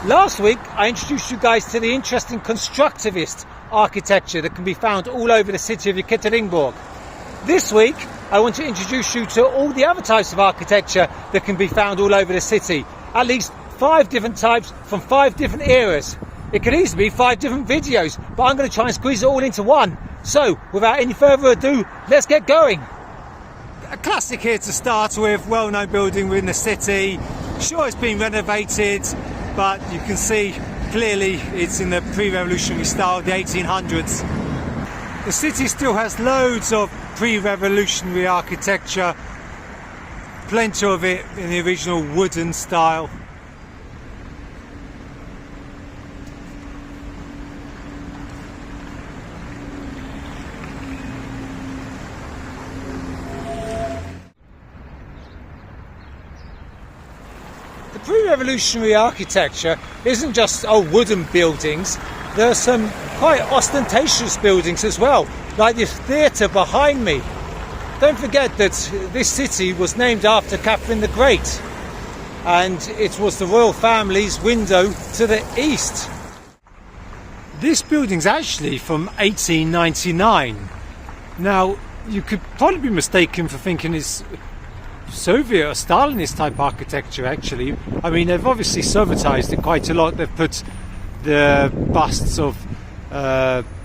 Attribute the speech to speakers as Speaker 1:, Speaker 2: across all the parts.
Speaker 1: Last week I introduced you guys to the interesting Constructivist architecture that can be found all over the city of Yekaterinburg. This week I want to introduce you to all the other types of architecture that can be found all over the city. At least 5 different types from 5 different eras. It could easily be 5 different videos, but I'm going to try and squeeze it all into one. So without any further ado, let's get going. A classic here to start with, well-known building within the city. Sure, it's been renovated, but you can see clearly it's in the pre-revolutionary style, the 1800s. The city still has loads of pre-revolutionary architecture, plenty of it in the original wooden style. Pre-revolutionary architecture isn't just old wooden buildings. There are some quite ostentatious buildings as well, like this theatre behind me. Don't forget that this city was named after Catherine the Great, and it was the royal family's window to the east. This building's actually from 1899. Now, you could probably be mistaken for thinking it's Soviet or Stalinist type architecture actually. I mean, they've obviously Sovietized it quite a lot. They've put the busts of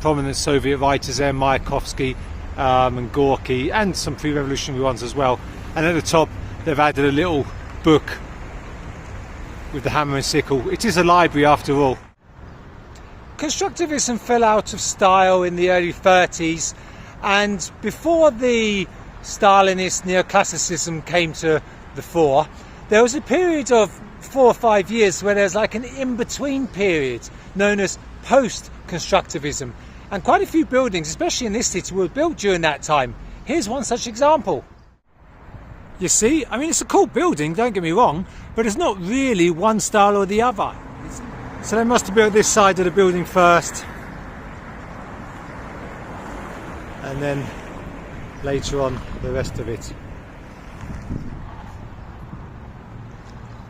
Speaker 1: prominent Soviet writers there, Mayakovsky and Gorky, and some pre-revolutionary ones as well. And at the top they've added a little book with the hammer and sickle. It is a library after all. Constructivism fell out of style in the early 30s, and before the Stalinist Neoclassicism came to the fore, there was a period of 4 or 5 years where there's like an in-between period known as Post-Constructivism, and quite a few buildings, especially in this city, were built during that time. Here's one such example. You see, I mean, it's a cool building, don't get me wrong, but it's not really one style or the other. So they must have built this side of the building first, and then later on the rest of it.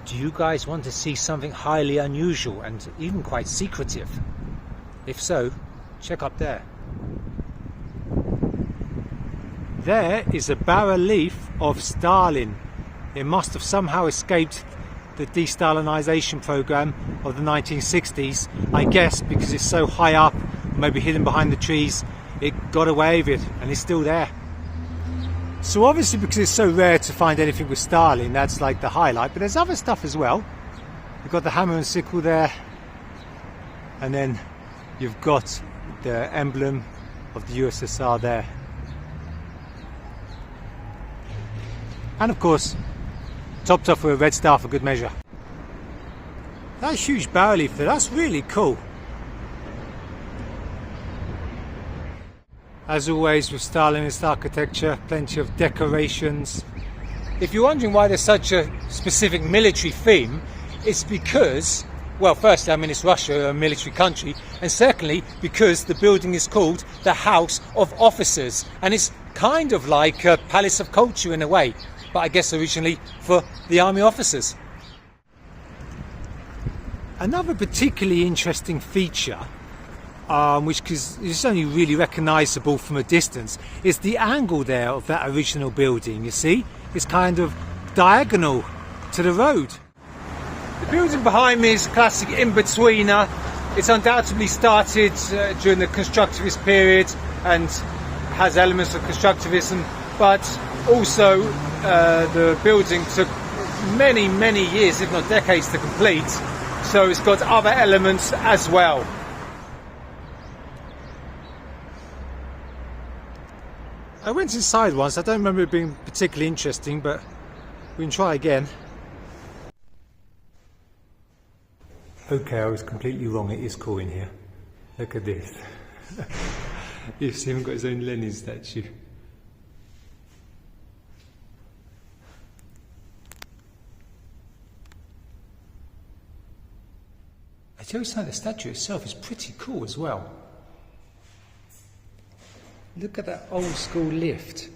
Speaker 1: Do you guys want to see something highly unusual and even quite secretive? If so, check up there. There is a bas-relief of Stalin. It must have somehow escaped the de-Stalinization program of the 1960s. I guess because it's so high up, maybe hidden behind the trees, it got away with it and it's still there. So obviously, because it's so rare to find anything with Stalin, that's like the highlight, but there's other stuff as well. You've got the hammer and sickle there, and then you've got the emblem of the USSR there, and of course topped off with a red star for good measure. That huge bas-relief there, that's really cool. As always with Stalinist architecture, plenty of decorations. If you're wondering why there's such a specific military theme, it's because, well, firstly, I mean, it's Russia, a military country, and secondly, because the building is called the House of Officers, and it's kind of like a palace of culture in a way, but I guess originally for the army officers. Another particularly interesting feature, which is only really recognisable from a distance, is the angle there of that original building. You see, it's kind of diagonal to the road. The building behind me is a classic in-betweener. It's undoubtedly started during the Constructivist period and has elements of Constructivism, but also the building took many years, if not decades, to complete, so it's got other elements as well. I went inside once, I don't remember it being particularly interesting, but we can try again. Okay, I was completely wrong, it is cool in here. Look at this. He's even got his own Lenin statue. I tell you something, the statue itself is pretty cool as well. Look at that old school lift.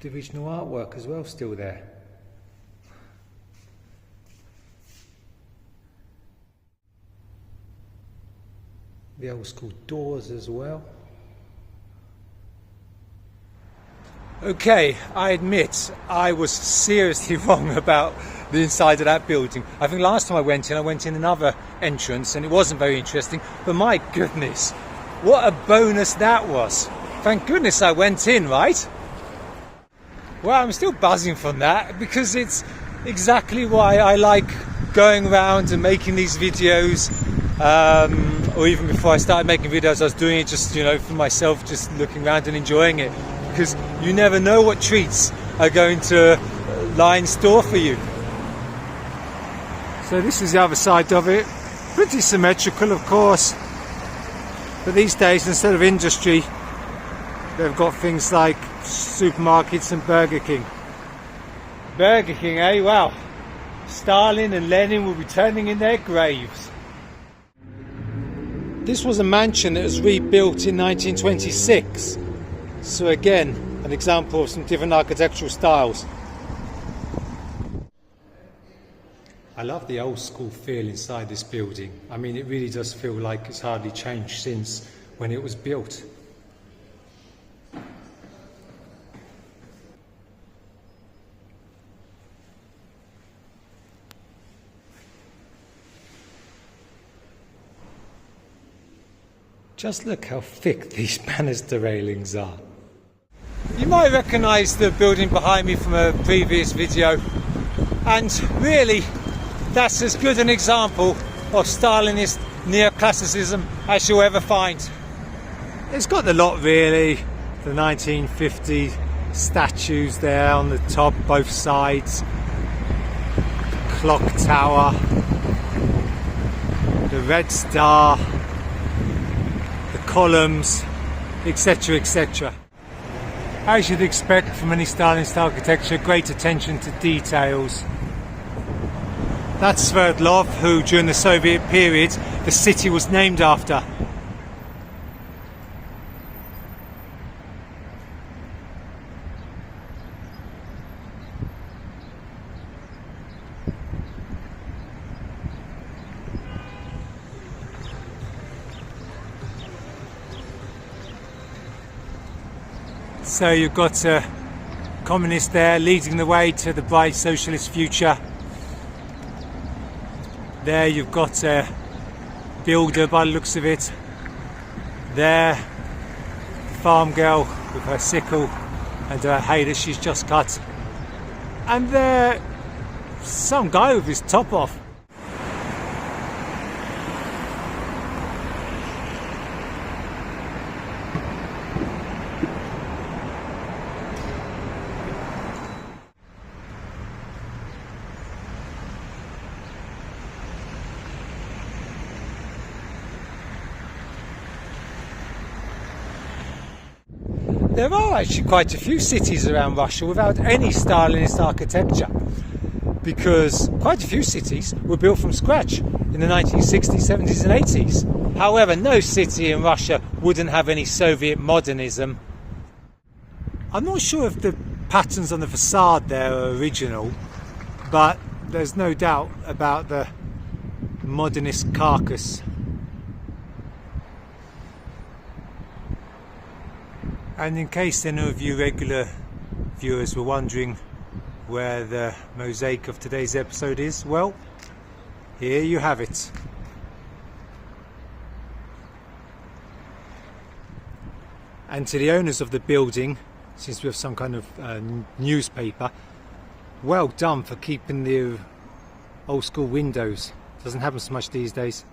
Speaker 1: The original artwork as well still there. The old school doors as well. Okay, I admit I was seriously wrong about the inside of that building. I think last time I went in another entrance and it wasn't very interesting, but my goodness, what a bonus that was. Thank goodness I went in, right? Well, I'm still buzzing from that because it's exactly why I like going around and making these videos. Or even before I started making videos, I was doing it just, for myself, just looking around and enjoying it. Because you never know what treats are going to lie in store for you. So this is the other side of it. Pretty symmetrical, of course. But these days, instead of industry, they've got things like supermarkets and Burger King. Burger King, eh? Wow. Stalin and Lenin will be turning in their graves. This was a mansion that was rebuilt in 1926. So again, an example of some different architectural styles. I love the old school feel inside this building. I mean, it really does feel like it's hardly changed since when it was built. Just look how thick these banister railings are. You might recognise the building behind me from a previous video, and really that's as good an example of Stalinist Neoclassicism as you'll ever find. It's got the lot really, the 1950 statues there on the top, both sides, clock tower, the Red Star, columns, etc, etc. As you'd expect from any Stalinist architecture, great attention to details. That's Sverdlov, who during the Soviet period the city was named after. So you've got a communist there leading the way to the bright socialist future. There you've got a builder by the looks of it. There, the farm girl with her sickle and her hay that she's just cut. And there, some guy with his top off. There are actually quite a few cities around Russia without any Stalinist architecture, because quite a few cities were built from scratch in the 1960s, 70s and 80s. However, no city in Russia wouldn't have any Soviet modernism. I'm not sure if the patterns on the facade there are original, but there's no doubt about the modernist carcass. And in case any of you regular viewers were wondering where the mosaic of today's episode is, well, here you have it. And to the owners of the building, since we have some kind of newspaper, well done for keeping the old school windows. Doesn't happen so much these days.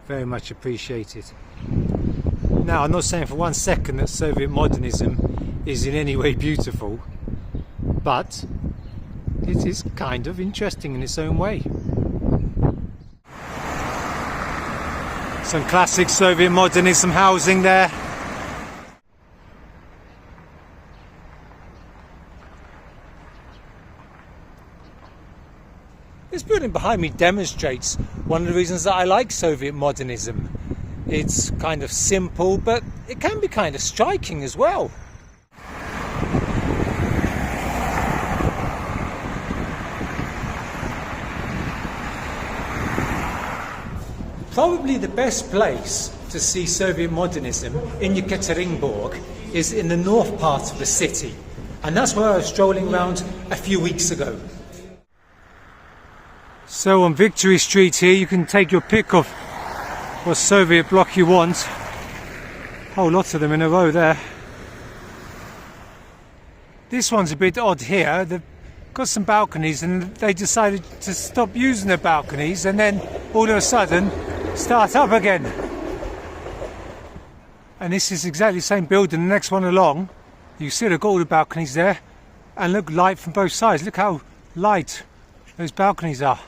Speaker 1: Very much appreciated. Now, I'm not saying for one second that Soviet modernism is in any way beautiful, but it is kind of interesting in its own way. Some classic Soviet modernism housing there. This building behind me demonstrates one of the reasons that I like Soviet modernism. It's kind of simple, but it can be kind of striking as well. Probably the best place to see Soviet modernism in Yekaterinburg is in the north part of the city, and that's where I was strolling around a few weeks ago. So on Victory Street here you can take your pick of what Soviet bloc you want. Whole lot of them in a row there. This one's a bit odd here. They've got some balconies and they decided to stop using the balconies and then all of a sudden start up again. And this is exactly the same building, the next one along. You see they've got all the balconies there, and look, light from both sides. Look how light those balconies are.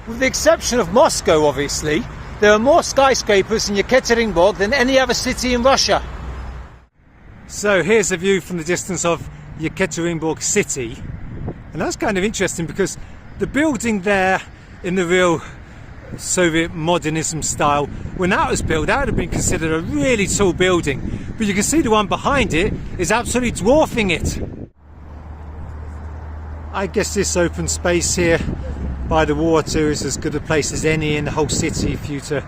Speaker 1: With the exception of Moscow, obviously, there are more skyscrapers in Yekaterinburg than any other city in Russia. So here's a view from the distance of Yekaterinburg city. And that's kind of interesting because the building there in the real Soviet modernism style, when that was built, that would have been considered a really tall building. But you can see the one behind it is absolutely dwarfing it. I guess this open space here by the water is as good a place as any in the whole city for you to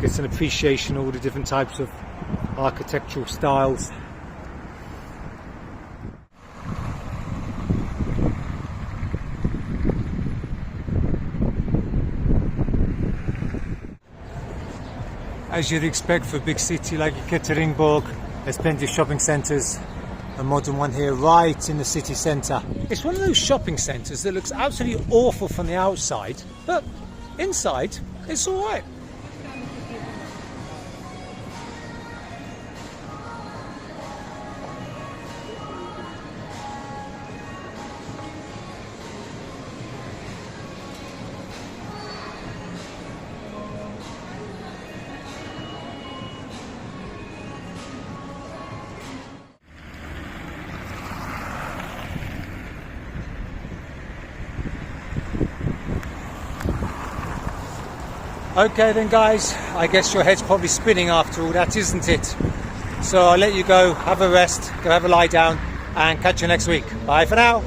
Speaker 1: get an appreciation of all the different types of architectural styles. As you'd expect for a big city like Yekaterinburg, there's plenty of shopping centres. A modern one here right in the city centre. It's one of those shopping centres that looks absolutely awful from the outside, but inside it's alright. Okay then guys, I guess your head's probably spinning after all that, isn't it? So I'll let you go, have a rest, go have a lie down, and catch you next week. Bye for now.